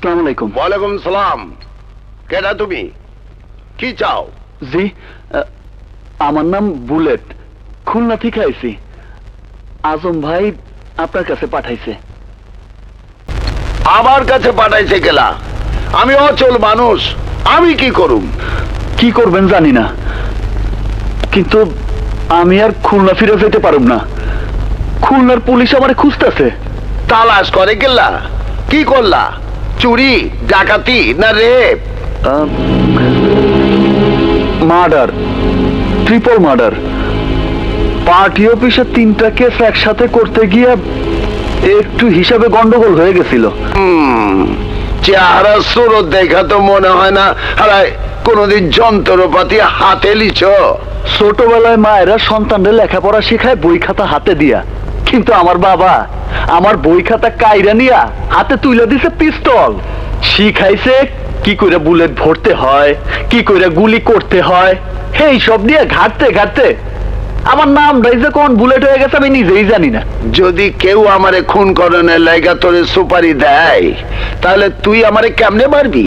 আসসালামু আলাইকুম। ওয়ালাইকুম সালাম। কেডা তুমি, কি চাও? জি, আমার নাম বুলেট, খুলনা থেকে আইছি। আজম ভাই আপনার কাছে পাঠাইছে। আমার কাছে পাঠাইছে গেলা? আমি অচল মানুষ, আমি কি করুম? কি করবেন জানি না, কিন্তু আমি আর খুলনা ফিরে যেতে পারব না। খুলনার পুলিশ আমারে খুঁজতেছে। তালাশ করে গেলা? কি করলা? চুরি, ডাকাতি না rape? Murder, triple murder. Party অফিসে 3টা কেস একসাথে করতে গিয়ে একটু হিসাবে গন্ডগোল হয়ে গেছিল। চেহারা সুরত দেখা তো মনে হয় না হারায় কোনদিন যন্ত্রপাতি হাতে লিছ। ছোটবেলায় মায়েরা সন্তানদের লেখাপড়া শেখায় বই খাতা হাতে দিয়া, কিন্তু আমার বাবা আমার বই খাতা কাইরা নিয়া হাতে তুলে দিছে পিস্তল। শিখাইছে কি করে বুলেট ভরতে হয়, কি করে গুলি করতে হয়। এই সব নিয়ে ঘাটতে ঘাটতে আমার নাম রাইজে কোন বুলেট হয়ে গেছে আমি নিজেই জানি না। যদি কেউ আমারে খুন করণের লাইগা তোরে সুপারি দেয়, তাহলে তুই আমারে কেমনে মারবি?